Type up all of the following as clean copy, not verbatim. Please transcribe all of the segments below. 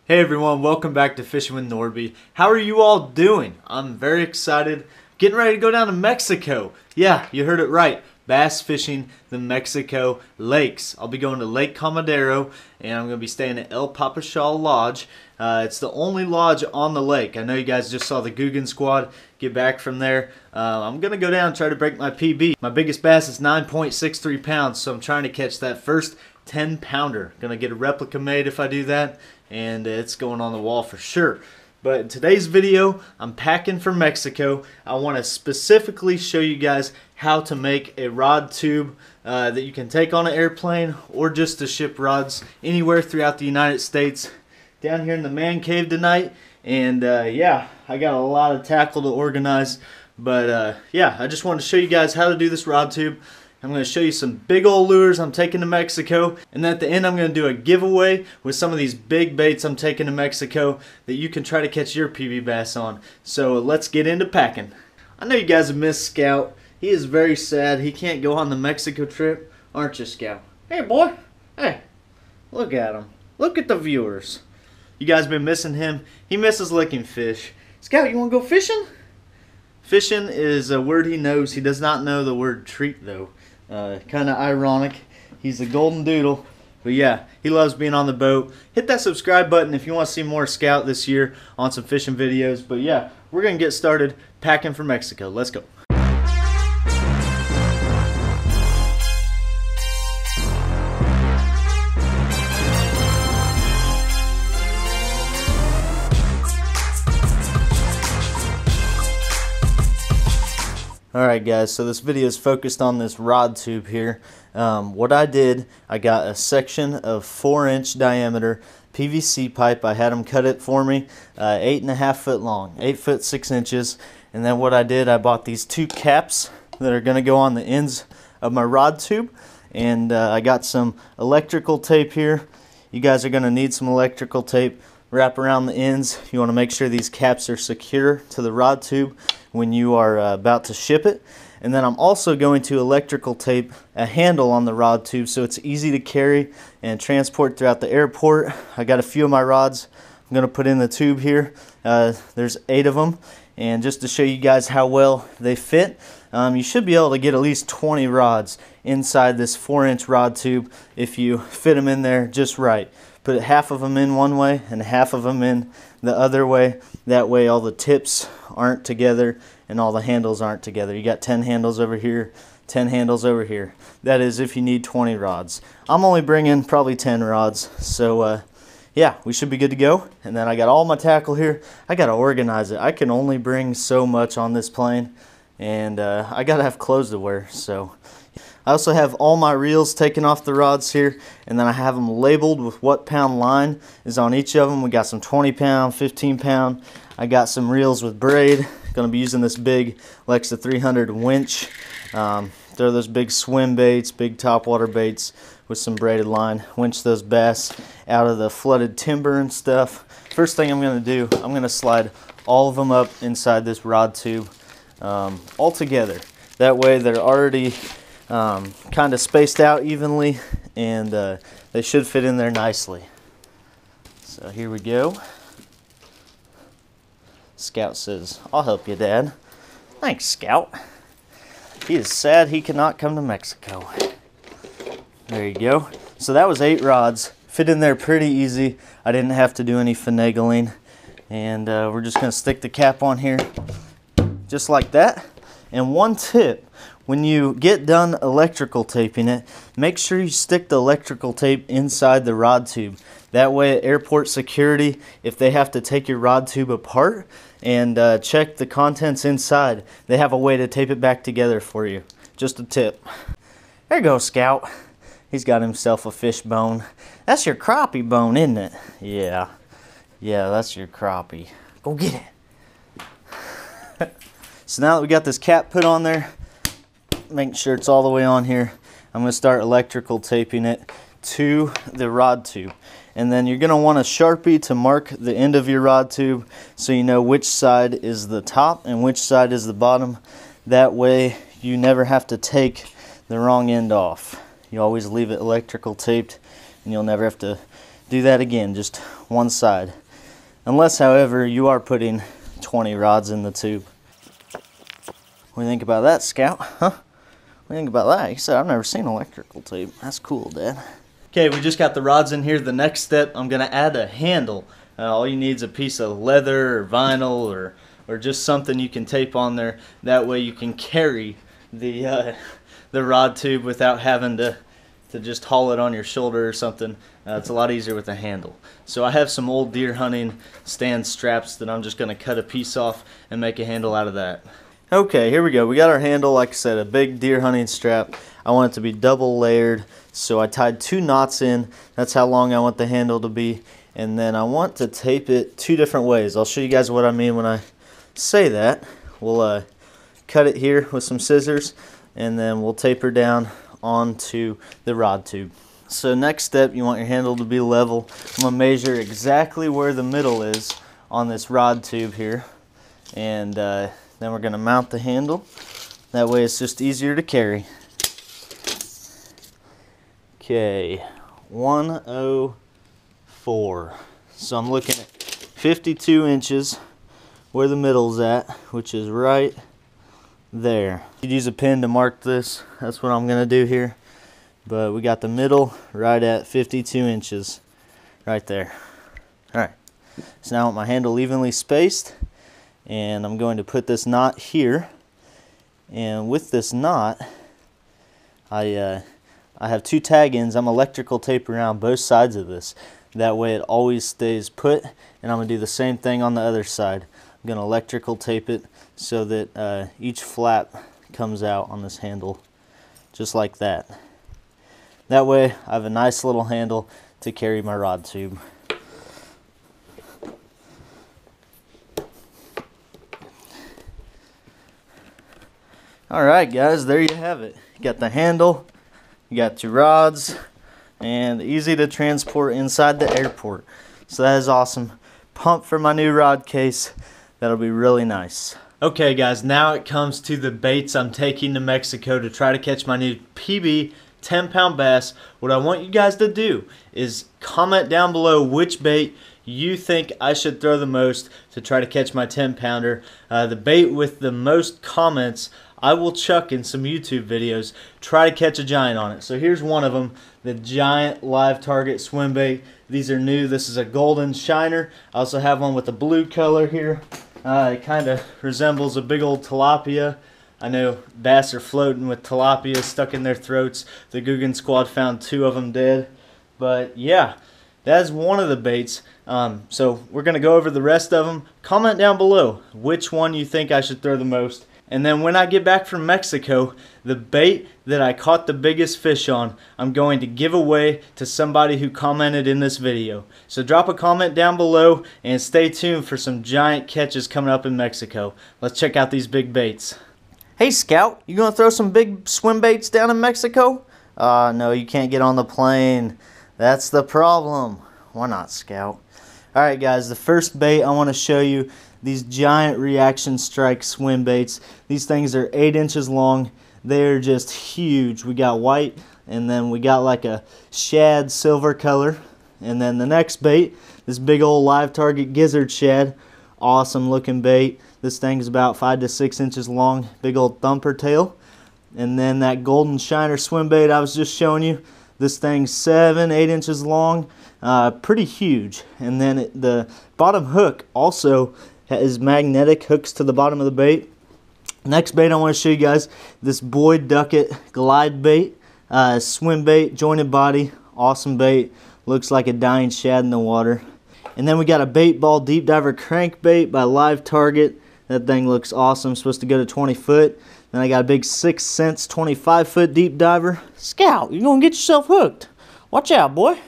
Hey everyone, welcome back to Fishing with Nordbye. How are you all doing? I'm very excited. Getting ready to go down to Mexico. Yeah, you heard it right. Bass fishing the Mexico lakes. I'll be going to Lake Comadero and I'm going to be staying at El Papachal Lodge. It's the only lodge on the lake. I know you guys just saw the Guggen squad get back from there. I'm going to go down and try to break my PB. My biggest bass is 9.63 pounds, so I'm trying to catch that first 10-pounder. Going to get a replica made if I do that, and it's going on the wall for sure. But in today's video, I'm packing for Mexico. I want to specifically show you guys how to make a rod tube that you can take on an airplane or just to ship rods anywhere throughout the United States. Down here in the man cave tonight, and yeah, I got a lot of tackle to organize, but yeah, I just wanted to show you guys how to do this rod tube. I'm going to show you some big old lures I'm taking to Mexico, and at the end I'm going to do a giveaway with some of these big baits I'm taking to Mexico that you can try to catch your PB bass on. So let's get into packing. I know you guys have missed Scout. He is very sad he can't go on the Mexico trip, aren't you, Scout? Hey boy, hey, look at him. Look at the viewers. You guys been missing him. He misses licking fish. Scout, you want to go fishing? Fishing is a word he knows. He does not know the word treat though. Kind of ironic. He's a golden doodle. But yeah, he loves being on the boat. Hit that subscribe button if you want to see more Scout this year on some fishing videos. But yeah, we're going to get started packing for Mexico. Let's go. Alright guys, so this video is focused on this rod tube here. What I did, I got a section of 4-inch diameter PVC pipe. I had them cut it for me, 8.5 foot long, 8 foot 6 inches. And then what I did, I bought these two caps that are going to go on the ends of my rod tube. And I got some electrical tape here. You guys are going to need some electrical tape. Wrap around the ends. You want to make sure these caps are secure to the rod tube when you are about to ship it. And then I'm also going to electrical tape a handle on the rod tube so it's easy to carry and transport throughout the airport. I got a few of my rods I'm going to put in the tube here. There's 8 of them, and just to show you guys how well they fit, you should be able to get at least 20 rods inside this 4-inch rod tube if you fit them in there just right. Put half of them in one way and half of them in the other way. That way all the tips aren't together and all the handles aren't together. You got 10 handles over here, 10 handles over here. That is if you need 20 rods. I'm only bringing probably 10 rods, so yeah, we should be good to go. And then I got all my tackle here. I got to organize it. I can only bring so much on this plane, and I got to have clothes to wear, so I also have all my reels taken off the rods here, and then I have them labeled with what pound line is on each of them. We got some 20 pound, 15 pound. I got some reels with braid. Going to be using this big Lexa 300 winch. Throw those big swim baits, big topwater baits with some braided line. Winch those bass out of the flooded timber and stuff. First thing I'm going to do, I'm going to slide all of them up inside this rod tube all together. That way they're already kind of spaced out evenly, and they should fit in there nicely. So here we go. Scout says, "I'll help you, Dad." Thanks, Scout. He is sad he cannot come to Mexico. There you go. So that was 8 rods. Fit in there pretty easy. I didn't have to do any finagling. And we're just going to stick the cap on here just like that. And one tip, when you get done electrical taping it, make sure you stick the electrical tape inside the rod tube. That way at airport security, if they have to take your rod tube apart and check the contents inside, they have a way to tape it back together for you. Just a tip. There you go, Scout. He's got himself a fish bone. That's your crappie bone, isn't it? Yeah. Yeah, that's your crappie. Go get it. So now that we got this cap put on there, making sure it's all the way on here, I'm going to start electrical taping it to the rod tube. And then you're going to want a Sharpie to mark the end of your rod tube so you know which side is the top and which side is the bottom. That way you never have to take the wrong end off. You always leave it electrical taped, and you'll never have to do that again, just one side. Unless, however, you are putting 20 rods in the tube. What do you think about that, Scout? Huh? What do you think about that? He said, I've never seen electrical tape. That's cool, Dad. Okay, we just got the rods in here. The next step, I'm going to add a handle. All you need is a piece of leather or vinyl or just something you can tape on there. That way you can carry the rod tube without having to just haul it on your shoulder or something. It's a lot easier with a handle. So I have some old deer hunting stand straps that I'm just going to cut a piece off and make a handle out of that. Okay, here we go. We got our handle, like I said, a big deer hunting strap. I want it to be double layered, so I tied 2 knots in. That's how long I want the handle to be. And then I want to tape it 2 different ways. I'll show you guys what I mean when I say that. We'll cut it here with some scissors, and then we'll taper down onto the rod tube. So next step, you want your handle to be level. I'm going to measure exactly where the middle is on this rod tube here. And then we're going to mount the handle. That way it's just easier to carry. Okay, 104. So I'm looking at 52 inches where the middle's at, which is right there. You'd use a pen to mark this. That's what I'm going to do here. But we got the middle right at 52 inches right there. Alright, so now I want my handle evenly spaced, and I'm going to put this knot here. And with this knot, I have 2 tag ends. I'm electrical tape around both sides of this. That way it always stays put, and I'm going to do the same thing on the other side. I'm going to electrical tape it so that each flap comes out on this handle just like that. That way I have a nice little handle to carry my rod tube. Alright guys, there you have it. You got the handle, you got your rods, and easy to transport inside the airport. So that is awesome. Pumped for my new rod case. That'll be really nice. Okay guys, now it comes to the baits I'm taking to Mexico to try to catch my new PB 10-pound bass. What I want you guys to do is comment down below which bait you think I should throw the most to try to catch my 10-pounder. The bait with the most comments I will chuck in some YouTube videos. Try to catch a giant on it. So here's one of them, the giant live target swim bait. These are new. This is a golden shiner. I also have one with a blue color here. It kind of resembles a big old tilapia. I know bass are floating with tilapia stuck in their throats. The Guggen squad found 2 of them dead. But yeah, that's one of the baits. So we're going to go over the rest of them. Comment down below which one you think I should throw the most. And then when I get back from Mexico, the bait that I caught the biggest fish on, I'm going to give away to somebody who commented in this video. So drop a comment down below and stay tuned for some giant catches coming up in Mexico. Let's check out these big baits. Hey Scout, you gonna throw some big swim baits down in Mexico? No, you can't get on the plane. That's the problem. Why not, Scout? Alright guys, the first bait I want to show you, these giant reaction strike swim baits. These things are 8 inches long. They're just huge. We got white, and then we got like a shad silver color. And then the next bait, this big old live target gizzard shad. Awesome looking bait. This thing's about 5 to 6 inches long. Big old thumper tail. And then that golden shiner swim bait I was just showing you. This thing's 7, 8 inches long. Pretty huge. And then the bottom hook also is magnetic, hooks to the bottom of the bait. Next bait I want to show you guys, this Boyd Duckett glide bait, swim bait, jointed body, awesome bait, looks like a dying shad in the water. And then we got a bait ball deep diver crankbait by Live Target. That thing looks awesome, supposed to go to 20 foot. Then I got a big 6 cents 25-foot deep diver. Scout, you're gonna get yourself hooked. Watch out, boy.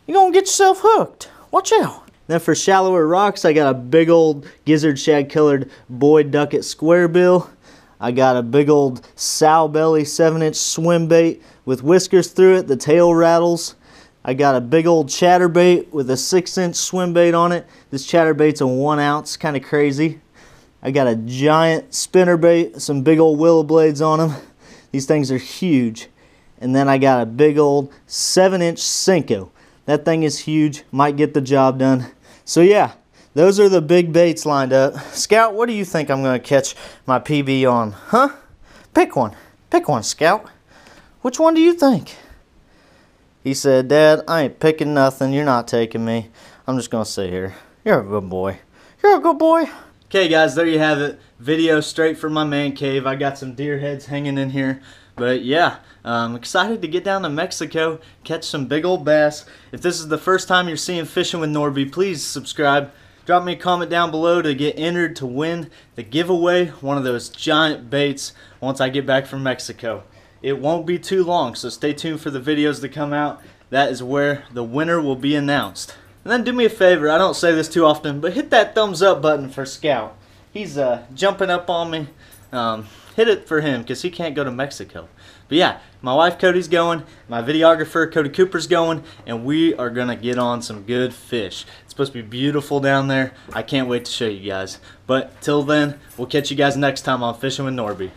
You're gonna get yourself hooked. Watch out. Then for shallower rocks, I got a big old gizzard shad colored Boyd Duckett square bill. I got a big old sow belly 7-inch swim bait with whiskers through it. The tail rattles. I got a big old chatterbait with a 6-inch swim bait on it. This chatterbait's a 1 ounce, kind of crazy. I got a giant spinner bait, some big old willow blades on them. These things are huge. And then I got a big old 7-inch Senko. That thing is huge, might get the job done. So yeah, those are the big baits lined up. Scout, what do you think I'm going to catch my PB on? Huh? Pick one, Scout. Which one do you think? He said, Dad, I ain't picking nothing. You're not taking me. I'm just going to sit here. You're a good boy. You're a good boy. Okay, guys, there you have it. Video straight from my man cave. I got some deer heads hanging in here. But yeah, I'm excited to get down to Mexico, catch some big old bass. If this is the first time you're seeing Fishing with Nordbye, please subscribe. Drop me a comment down below to get entered to win the giveaway, one of those giant baits once I get back from Mexico. It won't be too long, so stay tuned for the videos to come out. That is where the winner will be announced. And then do me a favor, I don't say this too often, but hit that thumbs up button for Scout. He's jumping up on me. Hit it for him because he can't go to Mexico. But yeah, my wife Cody's going, my videographer Cody Cooper's going, and we are going to get on some good fish. It's supposed to be beautiful down there. I can't wait to show you guys. But till then, we'll catch you guys next time on Fishing with Nordbye.